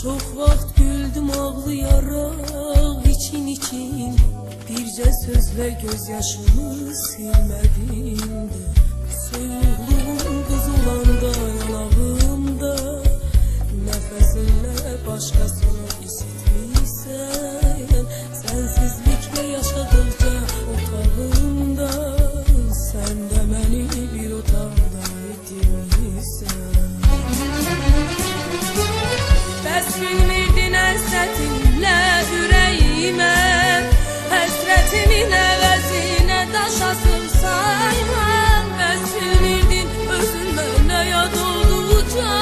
Çok vaxt güldüm ağlayaraq için için, bircə sözlə gözyaşımı silmədim də. Soyuqluğun buzulanda yanağımda, nəfəsinlə başqasını isitmişsən. Sənsizliklə yaşadıqca otağımda, sən də məni bir otaqda itirmişsən. Bəs bilmirdin həsrətinlə ürəyimə, həsrətimin əvəzinə daş asırsan. Bəs bilmirdin özün mənə yad olduqca,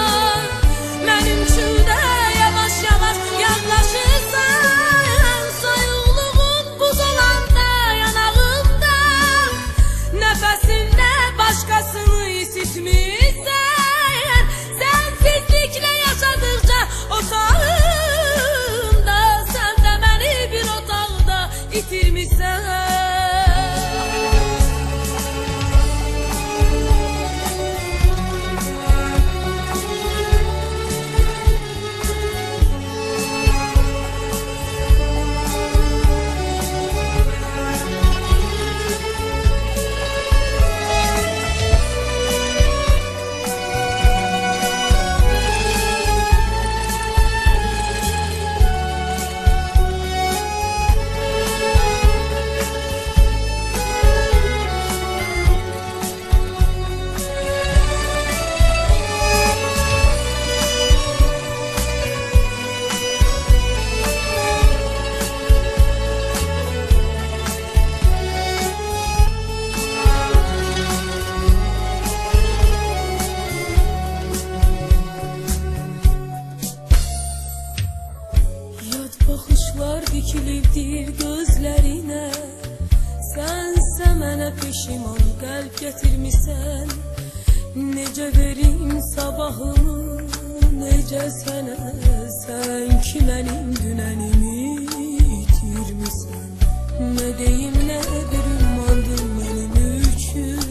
mənim üçün də yavaş yavaş yaxlaşırsan. Soyuqluğun buz olanda yanağımda, nəfəsinlə başqasını isitmişsən. Sənsizliklə yaşadıqca otağımda, sən də məni bir otaqda itirmişsən. Baxışlar dikilibdir gözlərinə, sənsə mənə peşiman qəlb gətirmisən. Necə verim sabahımı, necə sənə, sən ki mənim dünənimi itirmisən. Nə deyim, nə bir ümmandır mənim üçün,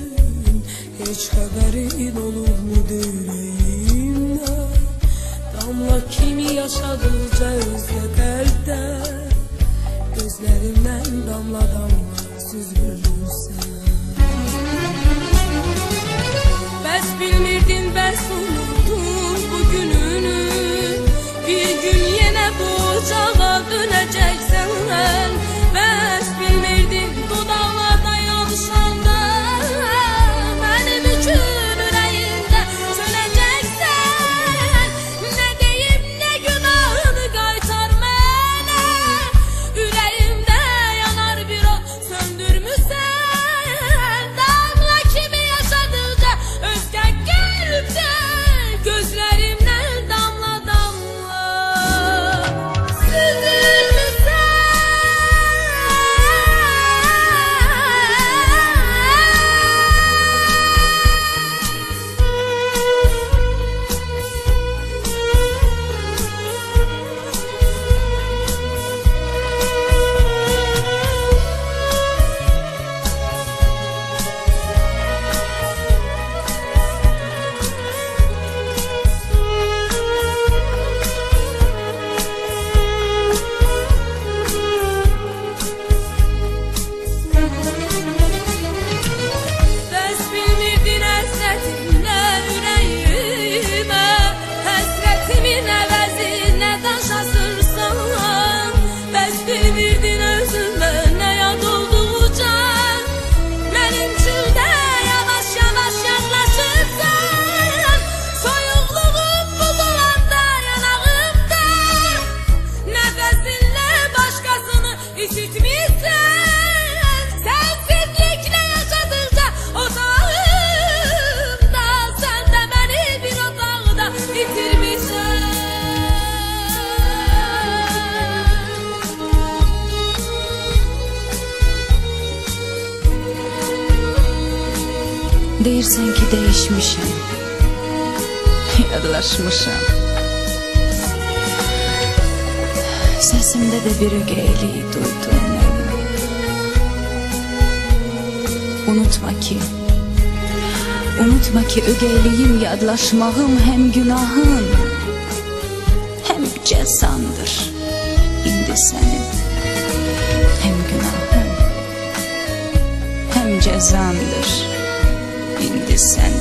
heç xəbərin olubmu ürəyimdə. Damla kimi yaşadıqca özlə qəlbdə, gözlərimdən damla damla süzülürsən. Bəs bilmirdin, bəs unuttun bugününü, bir gün yenə bu ocağa dönəcəksən. Bəs bilmirdin, dodaqlarda yanışanda, mənim üçün ürəyimdə sönəcəksən. Nə deyim, nə günahını qaytar mənə, ürəyimdə yanar bir o söndürmüsən. Damla kimi yaşadıqca özgə qəlbdə, gözlərimdən damla damla süzülmüsən. Bəs bilmirdin həsrətinlə ürəyimə, həsrətimin əvəzinə daş asırsan. Bəs bilmirdin özün mənə yad olduqca, mənim üçün də yavaş yavaş yaxlaşırsan. Soyuqluğun buz olanda yanağımda, nəfəsinlə başqasını isitmişsən. Sənsizliklə yaşadıqca otağımda, sən də məni bir otaqda itirmişsən. Deyirsən ki dəyişmişəm, yadlaşmışam. Səsimdə də bir ögeylik duydum mənim. Unutma ki, Unutma ki ögeyliyim, yadlaşmağım hem günahın hem cəzandır indi sənin. Hem günahın, hem cəzandır indi sənin.